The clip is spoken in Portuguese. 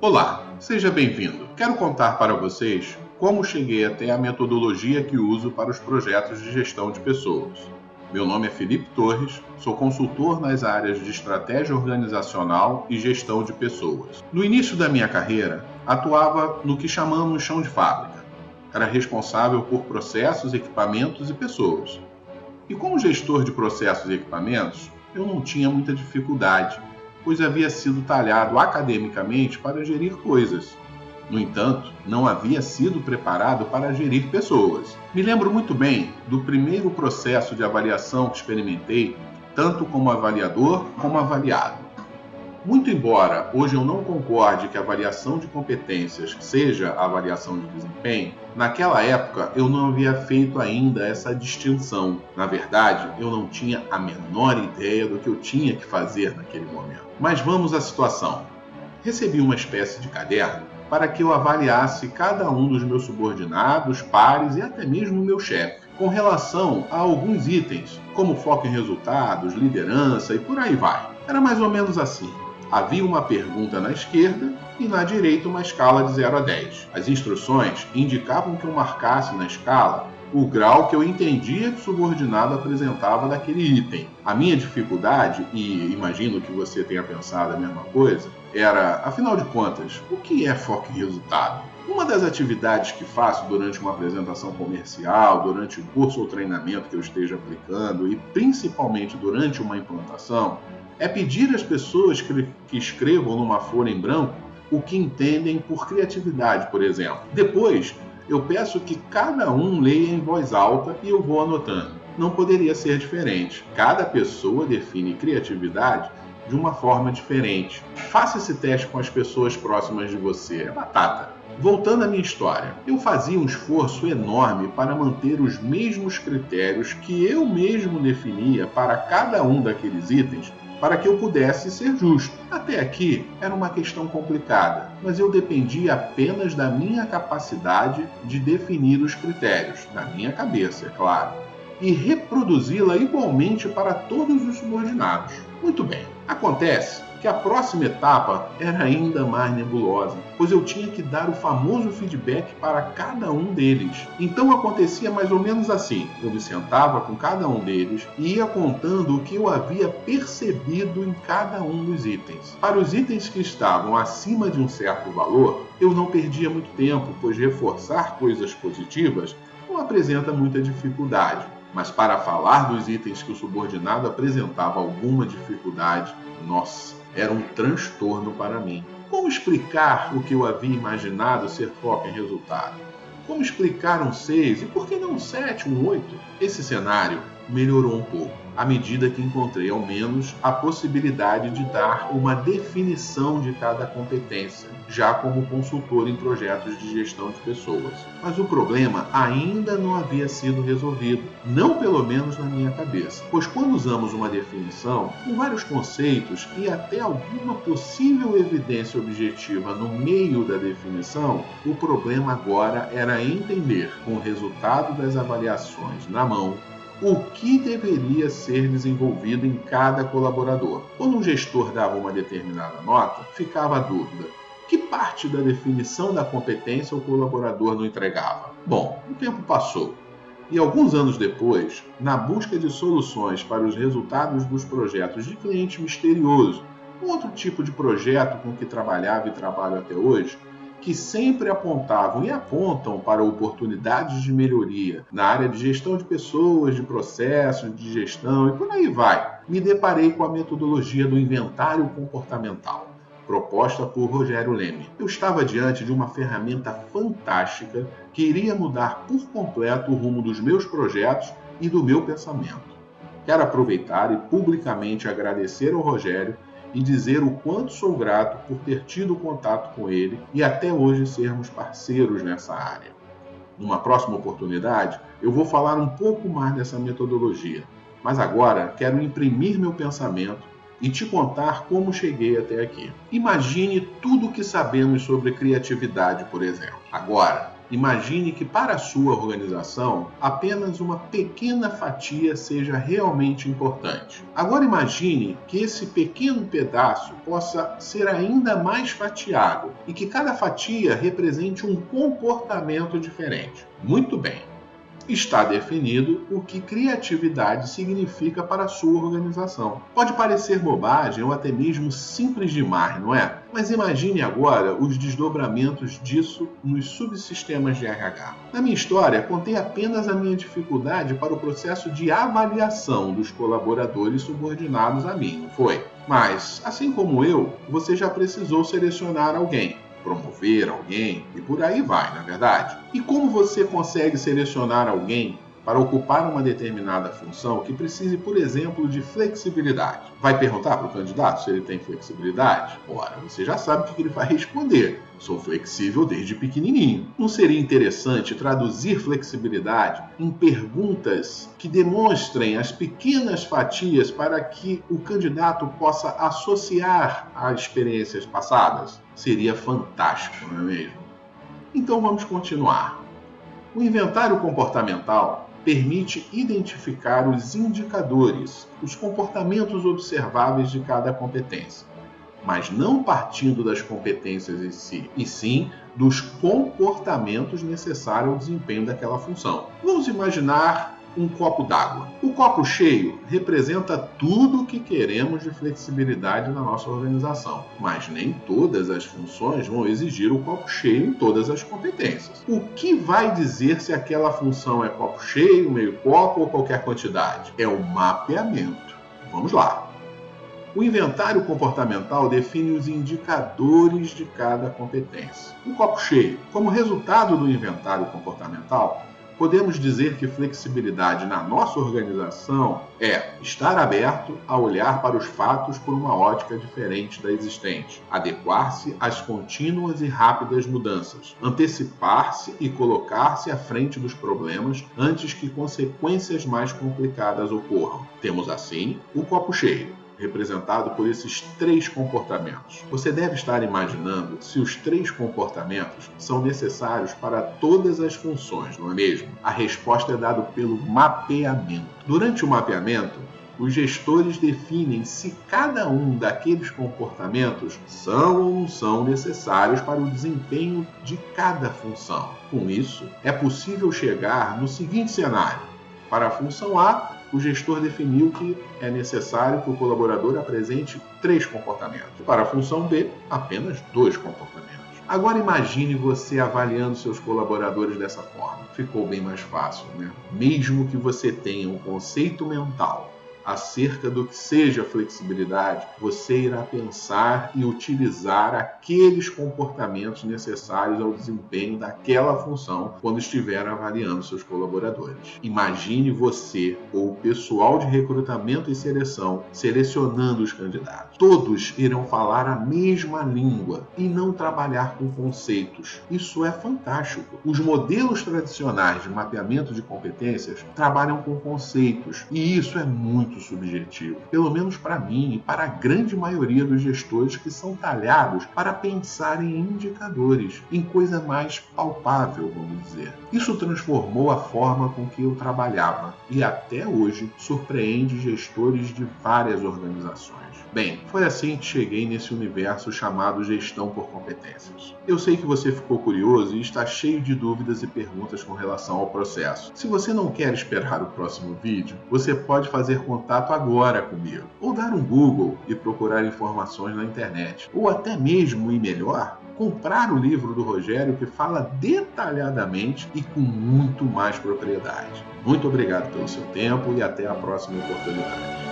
Olá, seja bem-vindo. Quero contar para vocês como cheguei até a metodologia que uso para os projetos de gestão de pessoas. Meu nome é Felipe Torres, sou consultor nas áreas de estratégia organizacional e gestão de pessoas. No início da minha carreira, atuava no que chamamos chão de fábrica. Era responsável por processos, equipamentos e pessoas. E como gestor de processos e equipamentos, eu não tinha muita dificuldade, pois havia sido talhado academicamente para gerir coisas. No entanto, não havia sido preparado para gerir pessoas. Me lembro muito bem do primeiro processo de avaliação que experimentei, tanto como avaliador como avaliado. Muito embora hoje eu não concorde que a avaliação de competências seja a avaliação de desempenho, naquela época eu não havia feito ainda essa distinção. Na verdade, eu não tinha a menor ideia do que eu tinha que fazer naquele momento. Mas vamos à situação. Recebi uma espécie de caderno para que eu avaliasse cada um dos meus subordinados, pares e até mesmo o meu chefe, com relação a alguns itens, como foco em resultados, liderança e por aí vai. Era mais ou menos assim. Havia uma pergunta na esquerda e na direita uma escala de 0 a 10. As instruções indicavam que eu marcasse na escala o grau que eu entendia que o subordinado apresentava daquele item. A minha dificuldade, e imagino que você tenha pensado a mesma coisa, era, afinal de contas, o que é foco em resultado? Uma das atividades que faço durante uma apresentação comercial, durante um curso ou treinamento que eu esteja aplicando e principalmente durante uma implantação, é pedir às pessoas que escrevam numa folha em branco o que entendem por criatividade, por exemplo. Depois, eu peço que cada um leia em voz alta e eu vou anotando. Não poderia ser diferente. Cada pessoa define criatividade de uma forma diferente. Faça esse teste com as pessoas próximas de você. É batata. Voltando à minha história, eu fazia um esforço enorme para manter os mesmos critérios que eu mesmo definia para cada um daqueles itens, para que eu pudesse ser justo. Até aqui era uma questão complicada, mas eu dependia apenas da minha capacidade de definir os critérios, na minha cabeça, é claro, e reproduzi-la igualmente para todos os subordinados. Muito bem, acontece que a próxima etapa era ainda mais nebulosa, pois eu tinha que dar o famoso feedback para cada um deles. Então acontecia mais ou menos assim: eu me sentava com cada um deles e ia contando o que eu havia percebido em cada um dos itens. Para os itens que estavam acima de um certo valor, eu não perdia muito tempo, pois reforçar coisas positivas não apresenta muita dificuldade. Mas para falar dos itens que o subordinado apresentava alguma dificuldade, nossa, era um transtorno para mim. Como explicar o que eu havia imaginado ser foco em resultado? Como explicar um 6 e por que não um 7, um 8? Esse cenário melhorou um pouco, à medida que encontrei ao menos a possibilidade de dar uma definição de cada competência, já como consultor em projetos de gestão de pessoas. Mas o problema ainda não havia sido resolvido, não pelo menos na minha cabeça, pois quando usamos uma definição, com vários conceitos e até alguma possível evidência objetiva no meio da definição, o problema agora era entender, com o resultado das avaliações na mão, o que deveria ser desenvolvido em cada colaborador. Quando um gestor dava uma determinada nota, ficava a dúvida: que parte da definição da competência o colaborador não entregava? Bom, o tempo passou. E alguns anos depois, na busca de soluções para os resultados dos projetos de cliente misterioso, um outro tipo de projeto com que trabalhava e trabalho até hoje, que sempre apontavam e apontam para oportunidades de melhoria na área de gestão de pessoas, de processos, de gestão e por aí vai, me deparei com a metodologia do inventário comportamental, proposta por Rogério Leme. Eu estava diante de uma ferramenta fantástica que iria mudar por completo o rumo dos meus projetos e do meu pensamento. Quero aproveitar e publicamente agradecer ao Rogério e dizer o quanto sou grato por ter tido contato com ele e até hoje sermos parceiros nessa área. Numa próxima oportunidade, eu vou falar um pouco mais dessa metodologia, mas agora quero imprimir meu pensamento e te contar como cheguei até aqui. Imagine tudo o que sabemos sobre criatividade, por exemplo. Agora, Imagine que para a sua organização, apenas uma pequena fatia seja realmente importante. Agora imagine que esse pequeno pedaço possa ser ainda mais fatiado e que cada fatia represente um comportamento diferente. Muito bem. Está definido o que criatividade significa para a sua organização. Pode parecer bobagem ou até mesmo simples demais, não é? Mas imagine agora os desdobramentos disso nos subsistemas de RH. Na minha história, contei apenas a minha dificuldade para o processo de avaliação dos colaboradores subordinados a mim, não foi? Mas, assim como eu, você já precisou selecionar alguém, promover alguém e por aí vai, na verdade. E como você consegue selecionar alguém para ocupar uma determinada função que precise, por exemplo, de flexibilidade? Vai perguntar para o candidato se ele tem flexibilidade? Ora, você já sabe o que ele vai responder. Sou flexível desde pequenininho. Não seria interessante traduzir flexibilidade em perguntas que demonstrem as pequenas fatias para que o candidato possa associar a experiências passadas? Seria fantástico, não é mesmo? Então vamos continuar. O inventário comportamental permite identificar os indicadores, os comportamentos observáveis de cada competência, mas não partindo das competências em si, e sim dos comportamentos necessários ao desempenho daquela função. Vamos imaginar um copo d'água. O copo cheio representa tudo o que queremos de flexibilidade na nossa organização, mas nem todas as funções vão exigir o copo cheio em todas as competências. O que vai dizer se aquela função é copo cheio, meio copo ou qualquer quantidade? É o mapeamento. Vamos lá. O inventário comportamental define os indicadores de cada competência. O copo cheio. Como resultado do inventário comportamental, podemos dizer que flexibilidade na nossa organização é estar aberto a olhar para os fatos por uma ótica diferente da existente, adequar-se às contínuas e rápidas mudanças, antecipar-se e colocar-se à frente dos problemas antes que consequências mais complicadas ocorram. Temos assim o copo cheio, representado por esses 3 comportamentos. Você deve estar imaginando se os 3 comportamentos são necessários para todas as funções, não é mesmo? A resposta é dada pelo mapeamento. Durante o mapeamento, os gestores definem se cada um daqueles comportamentos são ou não são necessários para o desempenho de cada função. Com isso, é possível chegar no seguinte cenário. Para a função A, o gestor definiu que é necessário que o colaborador apresente 3 comportamentos. Para a função B, apenas 2 comportamentos. Agora imagine você avaliando seus colaboradores dessa forma. Ficou bem mais fácil, né? Mesmo que você tenha um conceito mental acerca do que seja flexibilidade, você irá pensar e utilizar aqueles comportamentos necessários ao desempenho daquela função quando estiver avaliando seus colaboradores. Imagine você ou o pessoal de recrutamento e seleção selecionando os candidatos. Todos irão falar a mesma língua e não trabalhar com conceitos. Isso é fantástico. Os modelos tradicionais de mapeamento de competências trabalham com conceitos e isso é muito subjetivo, pelo menos para mim e para a grande maioria dos gestores que são talhados para pensar em indicadores, em coisa mais palpável, vamos dizer. Isso transformou a forma com que eu trabalhava e até hoje surpreende gestores de várias organizações. Bem, foi assim que cheguei nesse universo chamado gestão por competências. Eu sei que você ficou curioso e está cheio de dúvidas e perguntas com relação ao processo. Se você não quer esperar o próximo vídeo, você pode fazer contato agora comigo, ou dar um Google e procurar informações na internet, ou até mesmo, e melhor, comprar o livro do Rogério que fala detalhadamente e com muito mais propriedade. Muito obrigado pelo seu tempo e até a próxima oportunidade.